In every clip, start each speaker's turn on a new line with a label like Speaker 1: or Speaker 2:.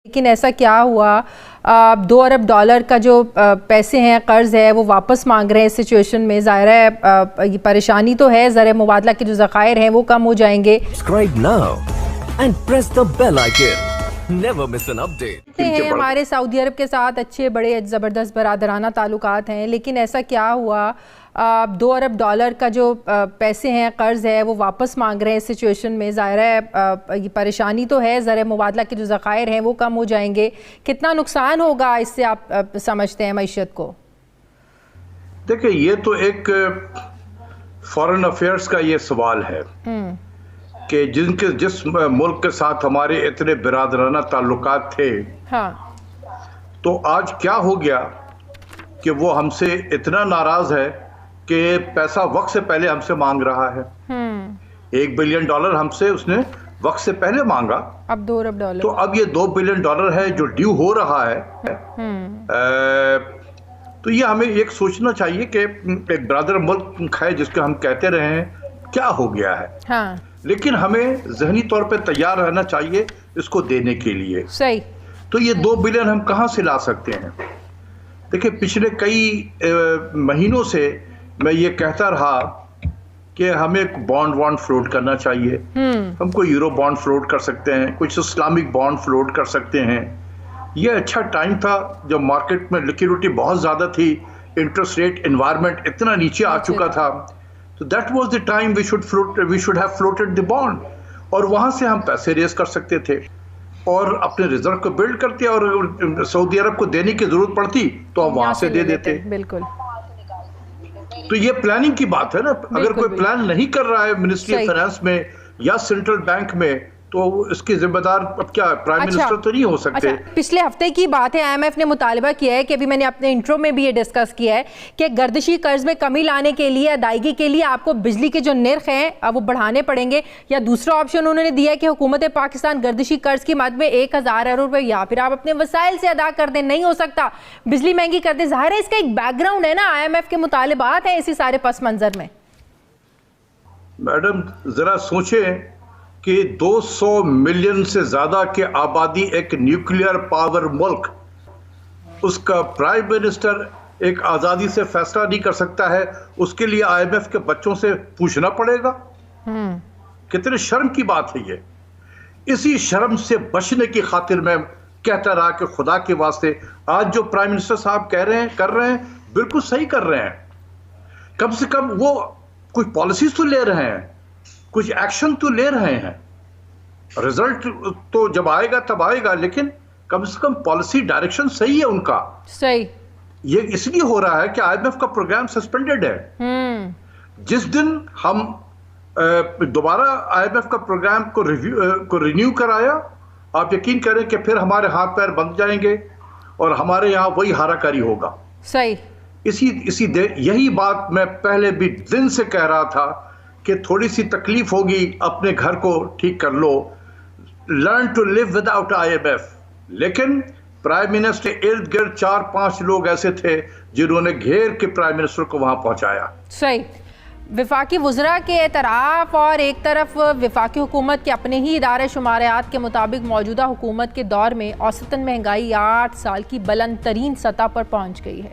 Speaker 1: लेकिन ऐसा क्या हुआ, 2 अरब डॉलर का जो पैसे हैं, कर्ज है, वो वापस मांग रहे हैं। इस सिचुएशन में ज़ाहिर है ये परेशानी तो है, ज़र मुबादला के जो ज़खायर हैं वो कम हो जाएंगे।
Speaker 2: Subscribe now and press the bell icon. Never miss an update.
Speaker 1: हमारे सऊदी अरब के साथ अच्छे बड़े ज़बरदस्त बरादराना ताल्लुकात हैं, लेकिन ऐसा क्या हुआ, 2 अरब डॉलर का जो पैसे हैं, कर्ज है, वो वापस मांग रहे हैं। इस सिचुएशन में ज़ाहिर है ये परेशानी तो है, ज़र मुबादला के जो ज़खायर हैं वो कम हो जाएंगे। कितना नुकसान होगा इससे आप समझते हैं मईशत को?
Speaker 3: देखिए, ये तो एक फॉरेन अफेयर्स का ये सवाल है कि जिस मुल्क के साथ हमारे इतने बिरादराना ताल्लुकात थे,
Speaker 1: हाँ,
Speaker 3: तो आज क्या हो गया कि वो हमसे इतना नाराज है कि पैसा वक्त से पहले हमसे मांग रहा है। $1 बिलियन हमसे उसने वक्त से पहले मांगा, अब 2 अरब डॉलर। तो अब ये $2 बिलियन है जो ड्यू हो रहा है। तो ये हमें एक सोचना चाहिए कि एक ब्रादर मुल्क है जिसके हम कहते रहे हैं क्या हो गया है,
Speaker 1: हाँ।
Speaker 3: लेकिन हमें जहनी तौर पे तैयार रहना चाहिए इसको देने के लिए।
Speaker 1: सही।
Speaker 3: तो ये 2 बिलियन हम कहाँ से ला सकते हैं? देखिए, पिछले कई महीनों से मैं ये कहता रहा कि हमें एक बॉन्ड फ्लोट करना चाहिए। हम कोई यूरो बॉन्ड फ्लोट कर सकते हैं, कुछ इस्लामिक बॉन्ड फ्लोट कर सकते हैं। ये अच्छा टाइम था जब मार्केट में लिक्विडिटी बहुत ज़्यादा थी, इंटरेस्ट रेट एनवायरनमेंट इतना नीचे आ चुका था। तो that was the time we should have floated the bond, और वहाँ से हम पैसे रेज कर सकते थे और अपने रिजर्व को बिल्ड करते, और सऊदी अरब को देने की जरूरत पड़ती तो हम वहाँ से दे देते।
Speaker 1: बिल्कुल।
Speaker 3: तो ये प्लानिंग की बात है ना। अगर कोई प्लान नहीं कर रहा है मिनिस्ट्री ऑफ फाइनेंस में या सेंट्रल बैंक में, तो इसके जिम्मेदार अब क्या प्राइम मिनिस्टर तो नहीं हो सकते।
Speaker 1: पिछले हफ्ते की बात है, IMF ने मुतालबा किया है कि अभी मैंने अपने इंट्रो में भी ये डिस्कस किया है कि गर्दिशी कर्ज में कमी लाने के लिए, अदायगी के लिए आपको बिजली के जो निर्ख हैं वो बढ़ाने पड़ेंगे, या दूसरा ऑप्शन उन्होंने दिया है कि हुकूमत पाकिस्तान गर्दिशी कर्ज की मद में 1000 अरब रुपए या फिर आप अपने वसाइल से अदा कर दें। नहीं हो सकता, बिजली महंगी कर दें। ज़ाहिर है इसका एक बैकग्राउंड है ना, IMF के मुतालबात हैं इसी सारे पस मंजर में।
Speaker 3: मैडम, जरा सोचें कि 200 मिलियन से ज्यादा की आबादी, एक न्यूक्लियर पावर मुल्क, उसका प्राइम मिनिस्टर एक आजादी से फैसला नहीं कर सकता है, उसके लिए IMF के बच्चों से पूछना पड़ेगा। कितने शर्म की बात है ये। इसी शर्म से बचने की खातिर मैं कहता रहा कि खुदा के वास्ते आज जो प्राइम मिनिस्टर साहब कर रहे हैं बिल्कुल सही कर रहे हैं। कम से कम वो कुछ पॉलिसीज तो ले रहे हैं, कुछ एक्शन तो ले रहे हैं। रिजल्ट तो जब आएगा तब आएगा, लेकिन कम से कम पॉलिसी डायरेक्शन सही है उनका। सही। ये इसलिए हो रहा है कि IMF का प्रोग्राम सस्पेंडेड है। जिस दिन हम दोबारा IMF का प्रोग्राम को रिन्यू कराया, आप यकीन करें कि फिर हमारे हाथ पैर बंद जाएंगे और हमारे यहाँ वही हाराकारी होगा। सही। यही बात मैं पहले भी दिन से कह रहा था कि थोड़ी सी तकलीफ होगी, अपने घर को ठीक कर लो, learn to live without IMF। लेकिन प्राइम मिनिस्टर इर्द गिर्द 4-5 लोग ऐसे थे जिन्होंने घेर के प्राइम मिनिस्टर को वहां पहुंचाया। सही। विफाकी वज़रा के एतराफ़ और एक तरफ विफाकी हुकूमत के अपने ही इदारे शुमारियात के मुताबिक मौजूदा हुकूमत के दौर में औसतन महंगाई 8 साल की बुलंद तरीन सतह पर पहुँच गई है।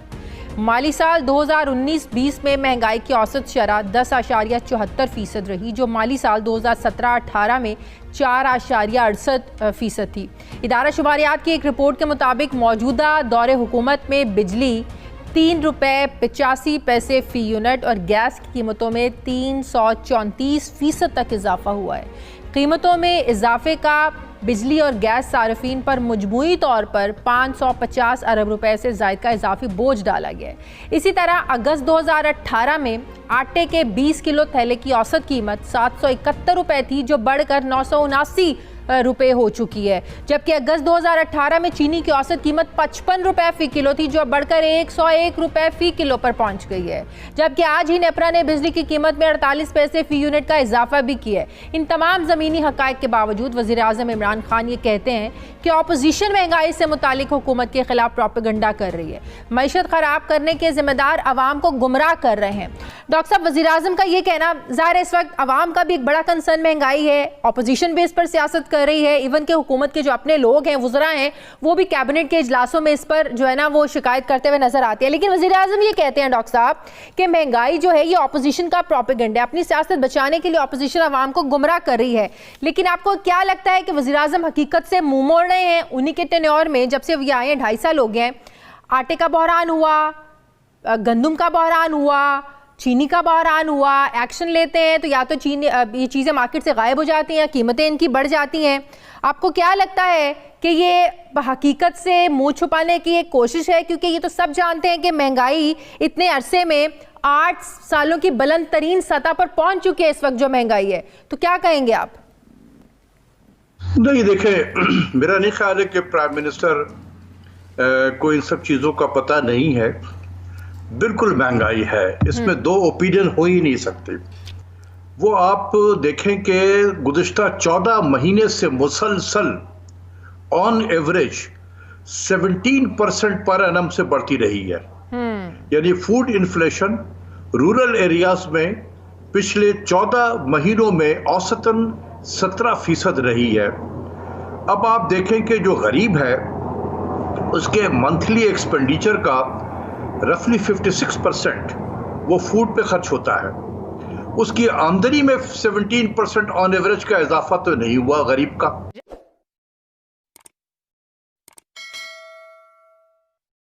Speaker 3: माली साल 2019-20 में महंगाई की औसत शरह 10.74% रही, जो माली साल 2017-18 में 4.68% थी। इदारा शुमारियात की एक रिपोर्ट के मुताबिक मौजूदा दौरे हुकूमत में बिजली 3 रुपये 85 पैसे फ़ी यूनिट और गैस की कीमतों में 334% तक इजाफा हुआ है। कीमतों में इजाफे का बिजली और गैस सार्फिन पर मजमूई तौर पर 550 अरब रुपए से ज़ायद का इजाफी बोझ डाला गया है। इसी तरह अगस्त 2018 में आटे के 20 किलो थैले की औसत कीमत 771 रुपए थी, जो बढ़कर 979 रुपए हो चुकी है, जबकि अगस्त 2018 में चीनी की औसत कीमत 55 रुपए फ़ी किलो थी, जो बढ़कर 101 रुपए फ़ी किलो पर पहुंच गई है। जबकि आज ही नेपरा ने बिजली की कीमत में 48 पैसे फ़ी यूनिट का इजाफा भी किया है। इन तमाम ज़मीनी हक़ाइक़ के बावजूद वज़ीर आज़म इमरान खान ये कहते हैं कि अपोजिशन महंगाई से मुतालिक हुकूमत के खिलाफ प्रोपेगेंडा कर रही है, मईशत ख़राब करने के जिम्मेदार अवाम को गुमराह कर रहे हैं। डॉक्टर साहब, वज़ीर आज़म का ये कहना, ज़ाहिर है इस वक्त अवाम का भी एक बड़ा कंसर्न महंगाई है, अपोजिशन भी इस पर सियासत
Speaker 1: कर रही है, इवन के हुकूमत के जो अपने लोग हैं, वुज़रा हैं, वो भी कैबिनेट के इजलासों में इस पर जो है ना वो शिकायत करते हुए नजर आती है। लेकिन वज़ीर आज़म ये कहते हैं डॉक्टर साहब कि महंगाई जो है ये ऑपोजिशन का प्रोपेगेंडा है, अपनी सियासत बचाने के लिए ऑपोजिशन अवाम को गुमराह कर रही है। लेकिन आपको क्या लगता है कि वज़ीर आज़म हकीकत से मुंह मोड़ रहे हैं? उन्हीं के टेन्योर में जब से ये आए हैं 2.5 साल हो गए हैं, आटे का बहरान हुआ, गंदम का बहरान हुआ, चीनी का बहरान हुआ, एक्शन लेते हैं तो या तो चीनी ये चीज़ें मार्केट से गायब हो जाती हैं, कीमतें इनकी बढ़ जाती हैं। आपको क्या लगता है कि ये हकीकत से मुंह छुपाने की एक कोशिश है? क्योंकि ये तो सब जानते हैं कि महंगाई इतने अरसे में 8 सालों की बुलंद तरीन सतह पर पहुंच चुकी है इस वक्त जो महंगाई है, तो क्या कहेंगे आप?
Speaker 3: नहीं, देखें, मेरा नहीं ख्याल है कि प्राइम मिनिस्टर को इन सब चीज़ों का पता नहीं है। बिल्कुल महंगाई है, इसमें दो ओपिनियन हो ही नहीं सकते। वो आप देखें कि गुज़िश्ता 14 महीने से मुसलसल ऑन एवरेज 17% पर एनम से बढ़ती रही है। यानी फूड इन्फ्लेशन रूरल एरियाज में पिछले 14 महीनों में औसतन 17% रही है। अब आप देखें कि जो गरीब है उसके मंथली एक्सपेंडिचर का रफली 56% वो फूड पे खर्च होता है। उसकी आमदनी में 17% ऑन एवरेज का इजाफा तो नहीं हुआ गरीब का।